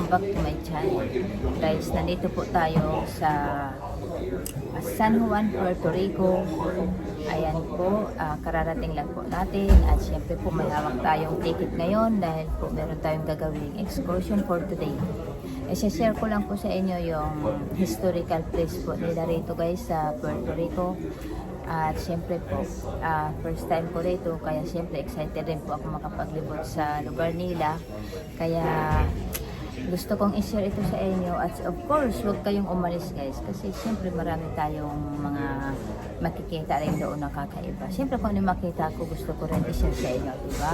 back to my channel. Guys, nandito po tayo sa San Juan, Puerto Rico. Ayan po, kararating lang po natin. At syempre po may hawak tayong ticket ngayon dahil po meron tayong gagawing excursion for today. I-share ko lang po sa inyo yung historical place po nila rito guys sa Puerto Rico. At syempre po, first time ko rito, kaya syempre excited rin po ako makapaglibot sa lugar nila. Kaya gusto kong i-share ito sa inyo. At of course, huwag kayong umalis guys. Kasi syempre marami tayong mga makikita rin doon na kakaiba. Syempre kung ano makita ko, gusto ko rin i-share sa inyo, diba?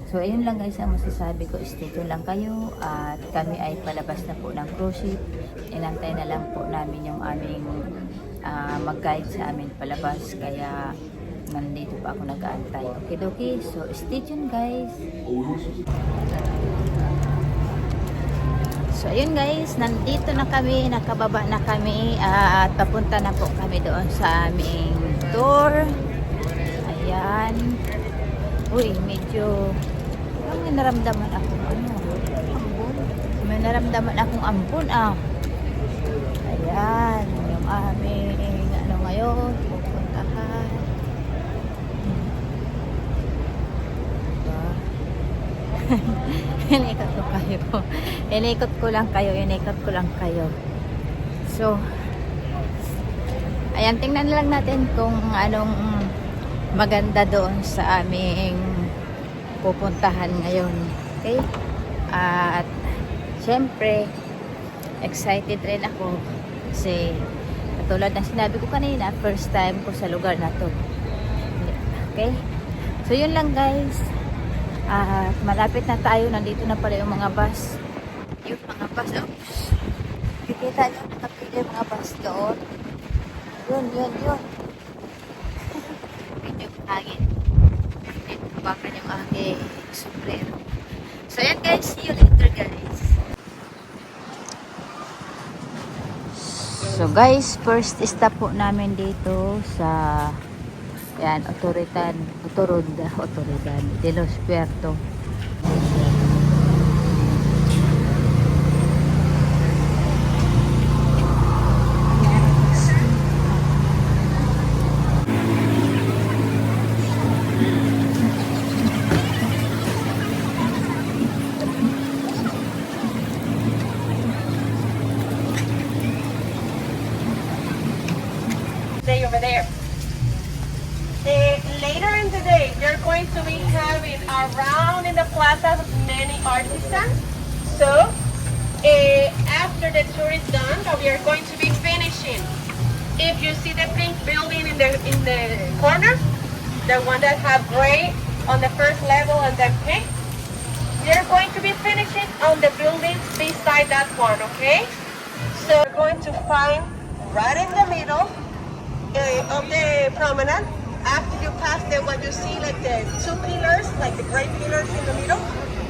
So ayun lang guys ang masasabi ko. Stay tuned lang kayo. At kami ay palabas na po ng cruise ship. Inantay na lang po namin yung aming mag-guide sa amin palabas, kaya nandito pa ako nag-aantay. Okay, so stay tuned guys. So ayun guys, nandito na kami, nakababa na kami at papunta na po kami doon sa aming tour. Ayan. Uy, medyo may naramdaman akong ambon. May naramdaman akong ambon Ayan, yung aming ngayon, pupuntahan. Diba? Inikot ko kayo. Inikot ko lang kayo. So, ayan, tingnan lang natin kung anong maganda doon sa aming pupuntahan ngayon. Okay? At, syempre, excited rin ako kasi katulad ng sinabi ko kanina, first time ko sa lugar na to. Okay? So yun lang guys. At malapit na tayo. Nandito na pala yung mga bus. Yung mga bus. Oops. Kikita nyo, nakapili yung mga bus doon. Yun. Medyo hangin. Medyo bakan yung aking sombrero. So yan guys. See you later guys. So guys, first stop po namin dito sa Autoridad de los Puertos. Over there. Later in the day, you're going to be having around in the plaza many artisans. So, after the tour is done, we are going to be finishing. If you see the pink building in the corner, the one that have gray on the first level and then pink, you're going to be finishing on the buildings beside that one, okay? So, you're going to find right in the middle of the promenade. After you pass what you see like the two pillars, like the gray pillars in the middle.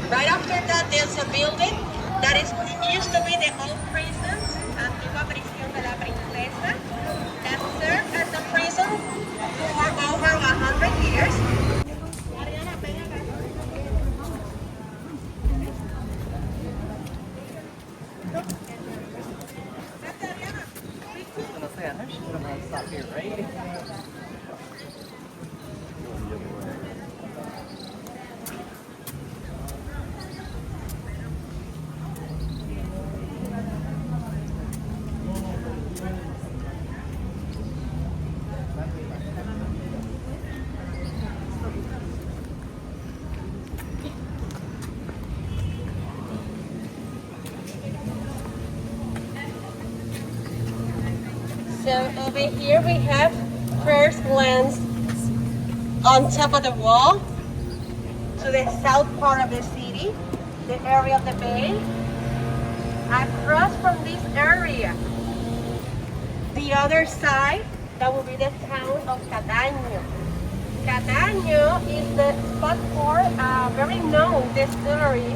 Right after that, there's a building that used to be the old prison, Antigua Prisión de la Princesa, that served as a prison for over 100 years. Stop here, right? So over here we have first glance on top of the wall to the south part of the city, the area of the bay. Across from this area, the other side, that will be the town of Cadaño. Cadaño is the spot for a very known distillery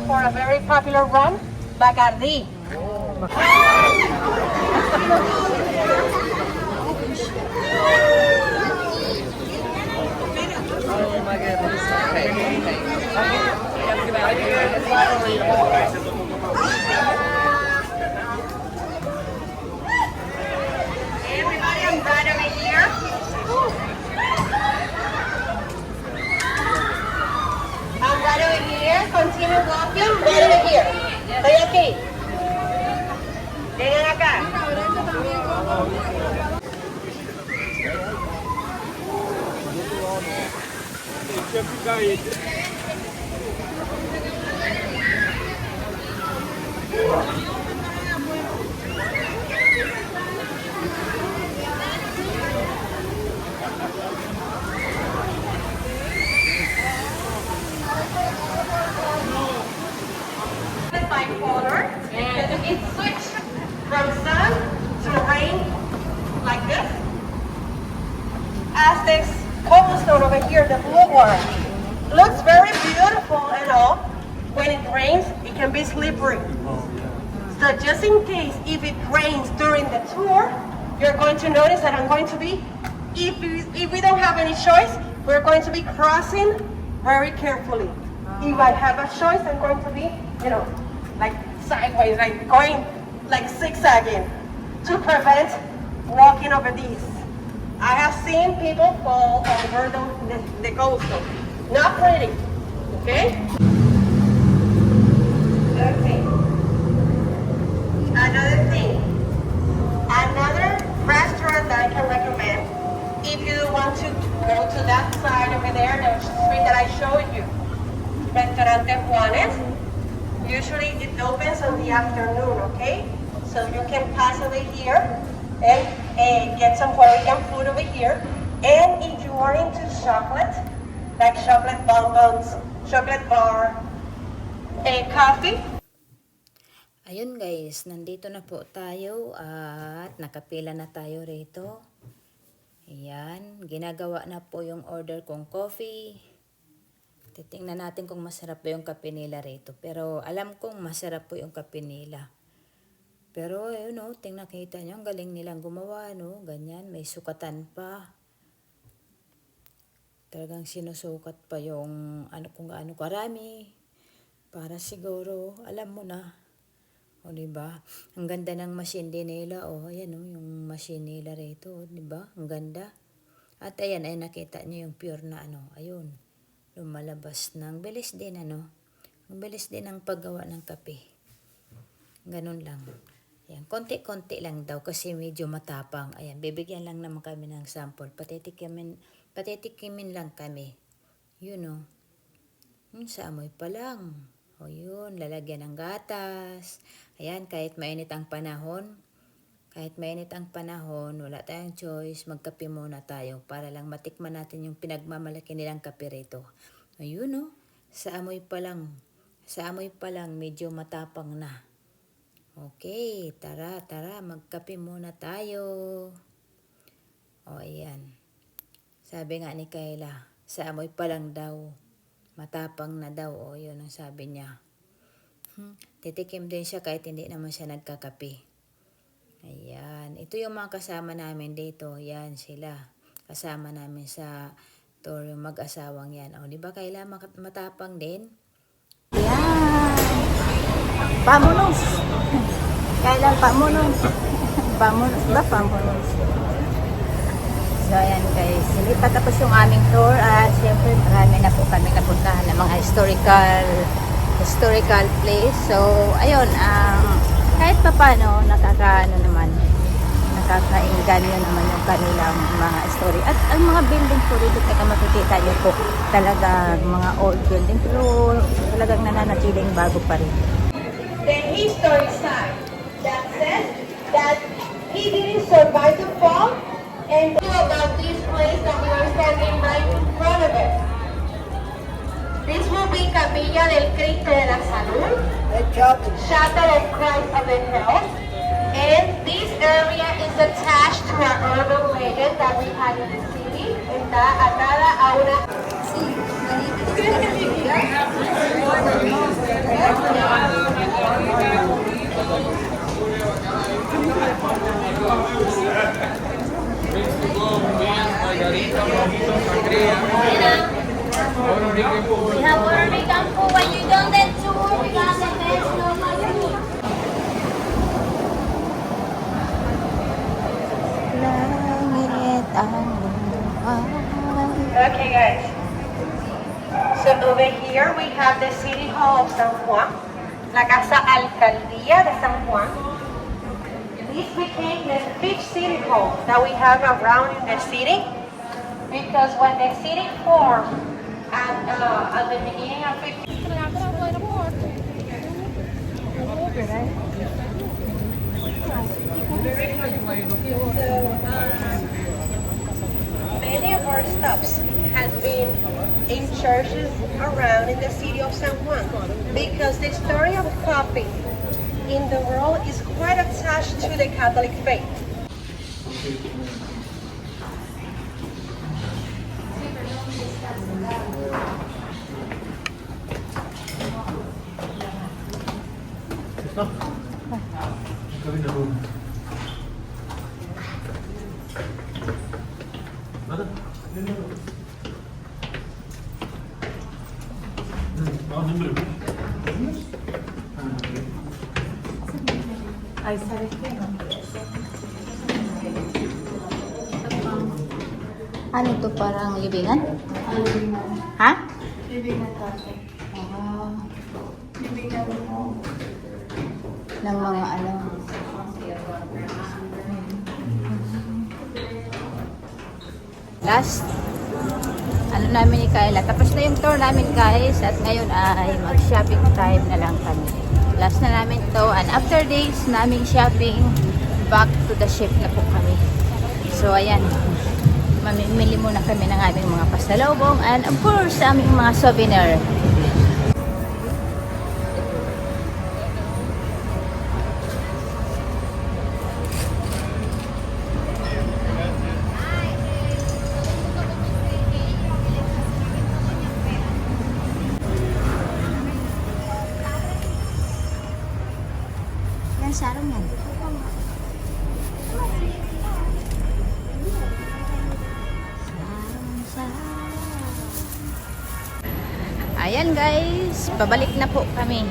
for a very popular rum, Bacardi. Oh my goodness. Okay. Bipolar, and it switched from sun to rain like this. As this cobblestone over here, the blue one, looks very beautiful and all. When it rains, it can be slippery. So just in case, if it rains during the tour, you're going to notice that I'm going to be, if we don't have any choice, we're going to be crossing very carefully. If I have a choice, I'm going to be, like sideways, like going like zigzagging to prevent walking over these. I have seen people fall over the coastal. Not pretty, okay? Okay. Another thing, another restaurant that I can recommend, if you want to go to that side over there, the street that I showed you, Restaurante Juanes. Usually it opens in the afternoon, okay? So you can pass over here and get some Puerto Rican food over here. And if you are into chocolate, like chocolate bonbons, chocolate bar, and coffee. Ayun guys, nandito na po tayo at nakapila na tayo rito. Ayan, ginagawa na po yung order kong coffee. Titingnan natin kung masarap ba yung kape nila rito. Pero alam kong masarap po yung kape nila. Pero yun o, tingnan kita nyo, ang galing nilang gumawa, no? Ganyan, may sukatan pa. Talagang sinusukat pa yung kung gaano karami. Para siguro, alam mo na. O diba? Ang ganda ng machine din nila. O, ayan o, yung machine nila rito. O, diba? Ang ganda. At ayan, ay nakita nyo yung pure na ayun. Lumalabas ng bilis din ang bilis din ang paggawa ng kape. Ganun lang. Ayan, konti-konti lang daw kasi medyo matapang. Ayan, bibigyan lang naman kami ng sample. Patitikimin lang kami. Yun sa amoy pa lang. O yun, lalagyan ng gatas. Ayan, kahit mainit ang panahon, wala tayong choice, magkape muna tayo para lang matikman natin yung pinagmamalaki nilang kape rito. Ayun sa amoy pa lang, medyo matapang na. Okay, tara, magkape muna tayo. O ayan, sabi nga ni Kayla, sa amoy pa lang daw, matapang na daw. O yun ang sabi niya. Titikim din siya kahit hindi naman siya nagkakape. Ayan. Ito yung mga kasama namin dito. Yan sila. Kasama namin sa tour yung mag-asawang yan. O, di ba Kayla matapang din? Yan. Pamunos. Kayla, pamunos. Pamunos ba? Pamunos. So, ayan guys. Hindi pa tapos yung aming tour. At siyempre, marami na po kami napuntahan ng mga historical place. So, ayun. Kahit pa paano, nakakainganyo naman yung kanilang mga story. At ang mga building po dito, makikita nyo po talaga mga old building. Pero talagang nananatiling bago pa rin. The history side that says that he didn't survive the fall, and about this place that we are standing right in front of it. This will be Capilla del Cristo de la Salud, Chapel of Christ of the Health, and this area is attached to our urban legend that we had in the city. Está atada a una... We have Puerto Rican food. When you done that tour, we got the best local food. Okay guys, so over here we have the City Hall of San Juan, la Casa Alcaldía de San Juan. this became the fifth city hall that we have around in the city, because when the city formed at the beginning of 15. Many of our stops has been in churches around in the city of San Juan, because the story of coffee in the world is quite attached to the Catholic faith. Ano to, parang libingan? Ha? Libingan tatay. Libingan ng mga ano. Last, ano namin ni Kayla. Tapos na yung tour namin guys. At ngayon ay mag-shopping time na lang kami. Last na namin to. And after days naming shopping, back to the ship na po kami. So ayan. Mamimili muna kami ng aming mga pasalubong and of course, aming mga souvenir. Yan, sarong yan. Ayan guys, pabalik na po kami.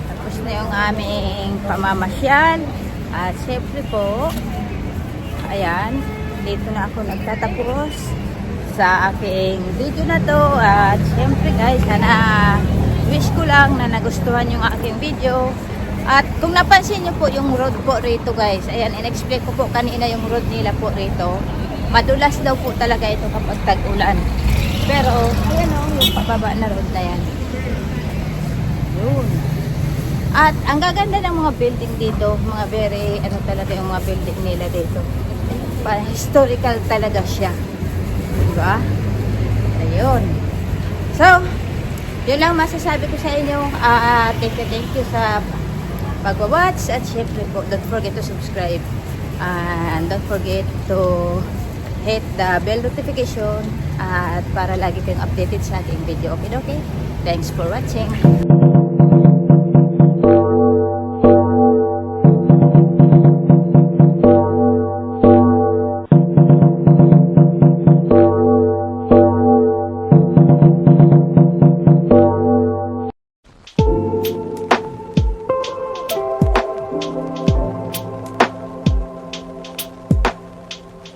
Tapos na yung aming pamamasyal. At syempre po, ayan, dito na ako nagtatapos sa aking video na to. At syempre guys, sana wish ko lang na nagustuhan yung aking video. At kung napansin nyo po yung road po rito guys, ayan, in-explain ko po kanina yung road nila po rito. Madulas daw po talaga ito kapag tag-ulan. Pero, ayan o, yung pababa na road na yan. Yun. At, ang gaganda ng mga building dito, mga very, ano talaga yung mga building nila dito. Parang historical talaga siya. Diba? Ayun. So, yun lang masasabi ko sa inyo. Thank you sa pag-watch. At syempre po, don't forget to subscribe. And don't forget to hit the bell notification at para lagi kayong updated sa ating video. Okay? Thanks for watching.